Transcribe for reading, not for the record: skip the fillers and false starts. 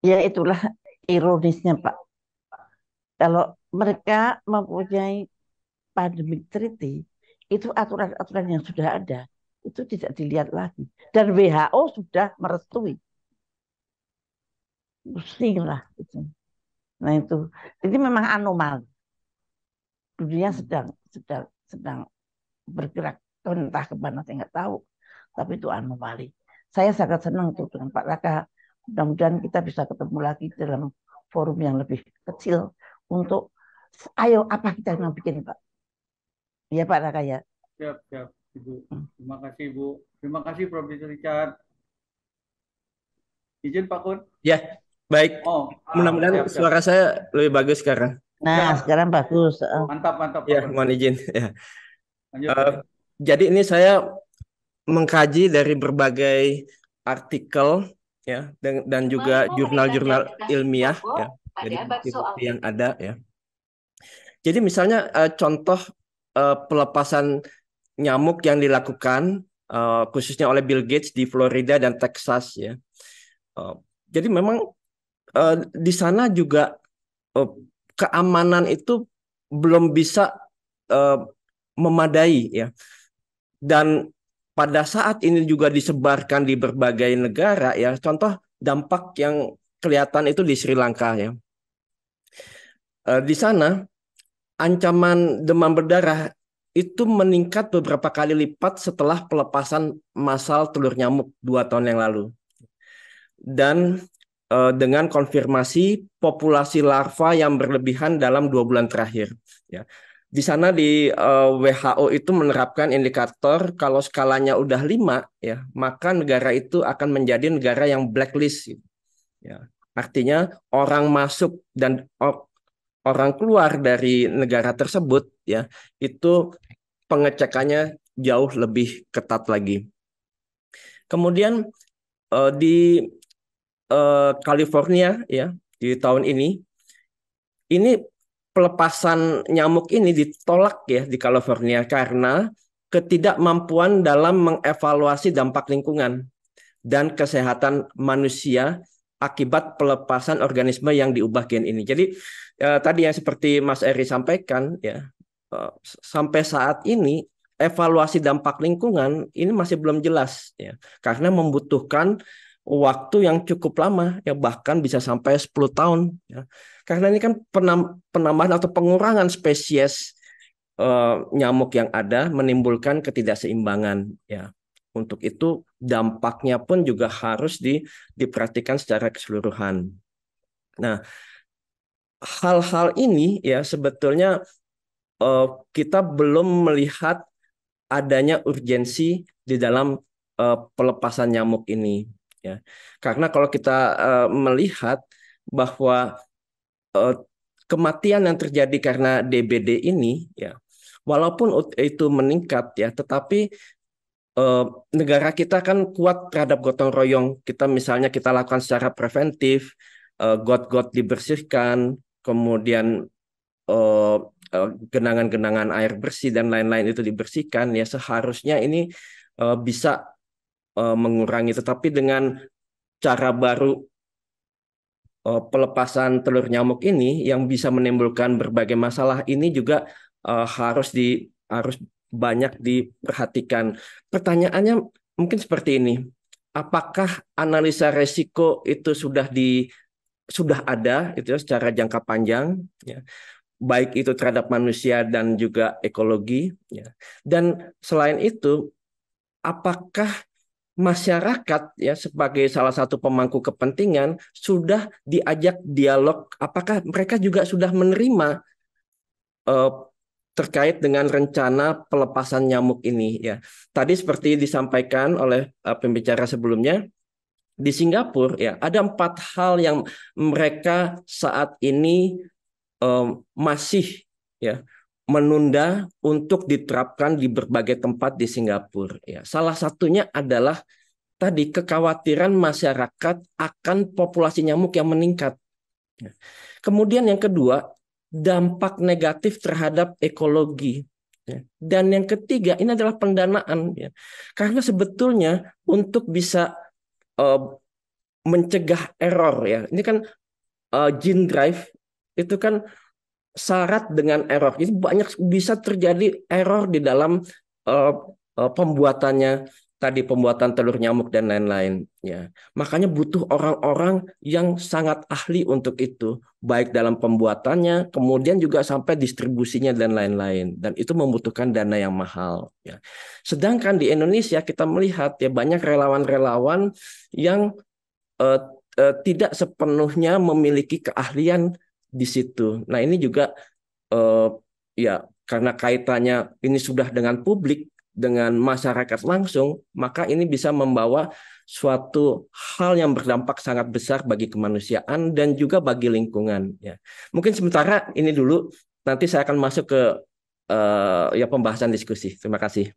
Ya itulah ironisnya Pak. Kalau mereka mempunyai pandemic treaty, itu aturan-aturan yang sudah ada, itu tidak dilihat lagi. Dan WHO sudah merestui. Pusing lah. Itu. Nah itu, ini memang anomali. Dunia sedang bergerak entah kemana saya nggak tahu. Tapi itu anomali. Saya sangat senang tuh dengan Pak Raka. Mudah-mudahan kita bisa ketemu lagi dalam forum yang lebih kecil untuk ayo apa kita yang bikin Pak? Ya Pak Raka ya. Siap, siap, Ibu. Terima kasih, Ibu. Terima kasih, Profesor Richard. Izin, Pak Kun? Ya, baik. Oh, Mudah-mudahan siap, siap. suara saya lebih bagus sekarang. Nah Siap. sekarang bagus. Mantap, mantap, Pak Ya, Kun. mohon izin. Ya. Lanjut, Eh, lanjut. jadi ini saya mengkaji dari berbagai artikel ya dan juga jurnal-jurnal ilmiah ya. Jadi bukti-bukti yang ada ya. Jadi misalnya contoh pelepasan nyamuk yang dilakukan khususnya oleh Bill Gates di Florida dan Texas ya. Eh, jadi memang di sana juga eh, keamanan itu belum bisa eh, memadai ya. Dan pada saat ini juga disebarkan di berbagai negara ya. Contoh dampak yang kelihatan itu di Sri Lanka ya. Di sana ancaman demam berdarah itu meningkat beberapa kali lipat setelah pelepasan massal telur nyamuk 2 tahun yang lalu. Dan dengan konfirmasi populasi larva yang berlebihan dalam 2 bulan terakhir. Ya. Di sana di WHO itu menerapkan indikator kalau skalanya udah 5, ya, maka negara itu akan menjadi negara yang blacklist. Ya. Artinya orang masuk dan orang keluar dari negara tersebut, ya, itu pengecekannya jauh lebih ketat lagi. Kemudian di California ya di tahun ini pelepasan nyamuk ini ditolak ya di California karena ketidakmampuan dalam mengevaluasi dampak lingkungan dan kesehatan manusia akibat pelepasan organisme yang diubah gen ini. Jadi tadi yang seperti Mas Eri sampaikan ya sampai saat ini evaluasi dampak lingkungan ini masih belum jelas ya karena membutuhkan waktu yang cukup lama ya bahkan bisa sampai 10 tahun ya. Karena ini kan penambahan atau pengurangan spesies nyamuk yang ada menimbulkan ketidakseimbangan ya. Untuk itu dampaknya pun juga harus diperhatikan secara keseluruhan. Nah, hal-hal ini ya sebetulnya eh, kita belum melihat adanya urgensi di dalam pelepasan nyamuk ini ya. Karena kalau kita melihat bahwa eh, kematian yang terjadi karena DBD ini ya walaupun itu meningkat ya tetapi eh, negara kita kan kuat terhadap gotong royong. Kita misalnya kita lakukan secara preventif, got-got dibersihkan, kemudian eh, genangan-genangan air bersih dan lain-lain itu dibersihkan. Ya seharusnya ini bisa mengurangi. Tetapi dengan cara baru pelepasan telur nyamuk ini yang bisa menimbulkan berbagai masalah ini juga harus banyak diperhatikan. Pertanyaannya mungkin seperti ini. Apakah analisa resiko itu sudah ada itu ya, secara jangka panjang ya, baik itu terhadap manusia dan juga ekologi ya. Dan selain itu apakah masyarakat ya sebagai salah satu pemangku kepentingan sudah diajak dialog, apakah mereka juga sudah menerima eh, terkait dengan rencana pelepasan nyamuk ini ya. Tadi seperti disampaikan oleh pembicara sebelumnya di Singapura ya ada 4 hal yang mereka saat ini masih ya menunda untuk diterapkan di berbagai tempat di Singapura ya. Salah satunya adalah tadi kekhawatiran masyarakat akan populasi nyamuk yang meningkat. Kemudian yang kedua, dampak negatif terhadap ekologi. Dan yang ketiga, ini adalah pendanaan. Karena sebetulnya untuk bisa mencegah error ya. Ini kan gene drive itu kan syarat dengan error. Jadi banyak bisa terjadi error di dalam pembuatannya tadi, pembuatan telur nyamuk dan lain-lain ya. Makanya butuh orang-orang yang sangat ahli untuk itu, baik dalam pembuatannya, kemudian juga sampai distribusinya dan lain-lain. Dan itu membutuhkan dana yang mahal ya. Sedangkan di Indonesia kita melihat ya banyak relawan-relawan yang tidak sepenuhnya memiliki keahlian di situ. Nah, ini juga ya karena kaitannya ini sudah dengan publik, dengan masyarakat langsung, maka ini bisa membawa suatu hal yang berdampak sangat besar bagi kemanusiaan dan juga bagi lingkungan. Ya, mungkin sementara ini dulu. Nanti saya akan masuk ke ya pembahasan diskusi. Terima kasih.